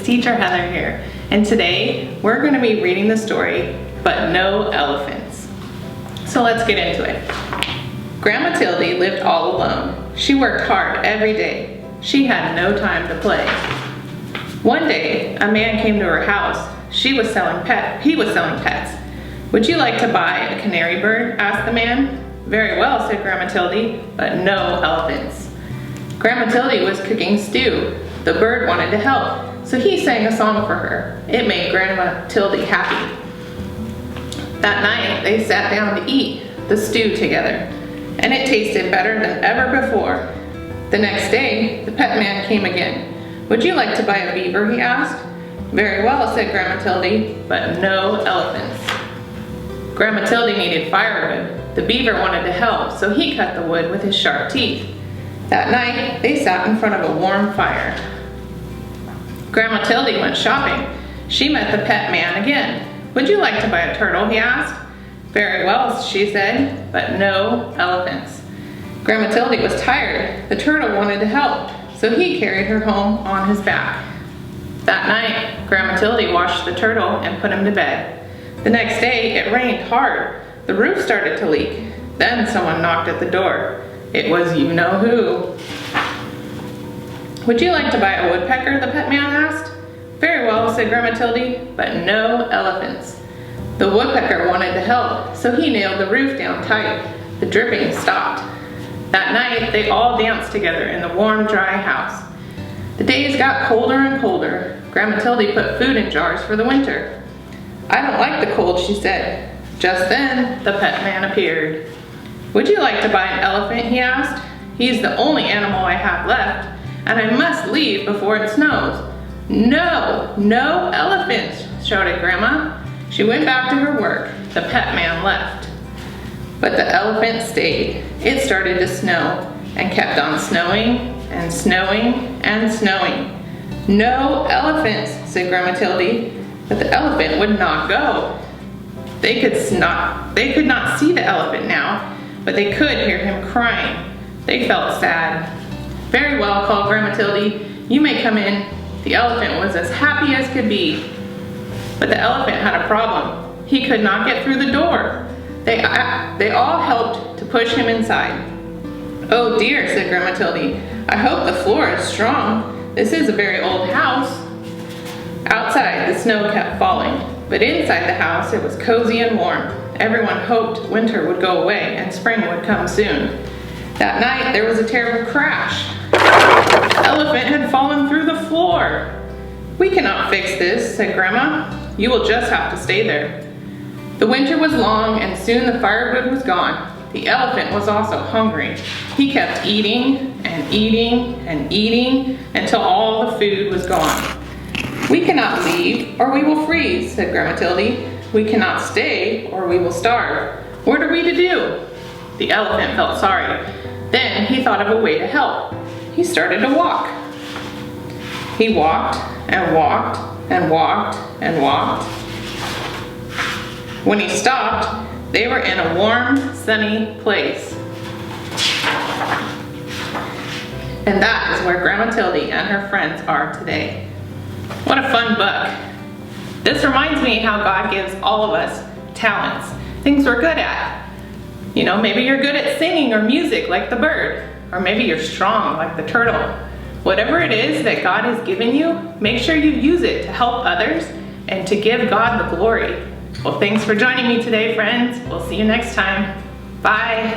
Teacher Heather here, and today we're going to be reading the story, But No Elephants. So let's get into it. Grandma Tildy lived all alone. She worked hard every day. She had no time to play. One day, a man came to her house. He was selling pets. "Would you like to buy a canary bird?" asked the man. "Very well," said Grandma Tildy, "but no elephants." Grandma Tildy was cooking stew. The bird wanted to help, so he sang a song for her. It made Grandma Tildy happy. That night, they sat down to eat the stew together, and it tasted better than ever before. The next day, the pet man came again. "Would you like to buy a beaver?" he asked. "Very well," said Grandma Tildy, "but no elephants." Grandma Tildy needed firewood. The beaver wanted to help, so he cut the wood with his sharp teeth. That night, they sat in front of a warm fire. Grandma Tildy went shopping. She met the pet man again. "Would you like to buy a turtle?" he asked. "Very well," she said, "but no elephants." Grandma Tildy was tired. The turtle wanted to help, so he carried her home on his back. That night, Grandma Tildy washed the turtle and put him to bed. The next day, it rained hard. The roof started to leak. Then someone knocked at the door. It was you-know-who. "Would you like to buy a woodpecker?" the pet man asked. "Very well," said Grandma Tildy, "but no elephants." The woodpecker wanted to help, so he nailed the roof down tight. The dripping stopped. That night, they all danced together in the warm, dry house. The days got colder and colder. Grandma Tildy put food in jars for the winter. "I don't like the cold," she said. Just then, the pet man appeared. "Would you like to buy an elephant?" he asked. "He's the only animal I have left, and I must leave before it snows." "No, no elephants," shouted Grandma. She went back to her work. The pet man left. But the elephant stayed. It started to snow and kept on snowing and snowing and snowing. "No elephants," said Grandma Tildy, but the elephant would not go. They could not see the elephant now, but they could hear him crying. They felt sad. "Very well," called Grandma Tildy. "You may come in." The elephant was as happy as could be. But the elephant had a problem. He could not get through the door. They all helped to push him inside. "Oh dear," said Grandma Tildy. "I hope the floor is strong. This is a very old house." Outside, the snow kept falling, but inside the house it was cozy and warm. Everyone hoped winter would go away and spring would come soon. That night, there was a terrible crash. The elephant had fallen through the floor. "We cannot fix this," said Grandma. "You will just have to stay there." The winter was long, and soon the firewood was gone. The elephant was also hungry. He kept eating and eating and eating until all the food was gone. "We cannot leave, or we will freeze," said Grandma Tildy. "We cannot stay, or we will starve. What are we to do?" The elephant felt sorry. Then he thought of a way to help. He started to walk. He walked and walked and walked and walked. When he stopped, they were in a warm, sunny place. And that is where Grandma Tildy and her friends are today. What a fun book. This reminds me how God gives all of us talents, things we're good at. You know, maybe you're good at singing or music like the bird, or maybe you're strong like the turtle. Whatever it is that God has given you, make sure you use it to help others and to give God the glory. Well, thanks for joining me today, friends. We'll see you next time. Bye.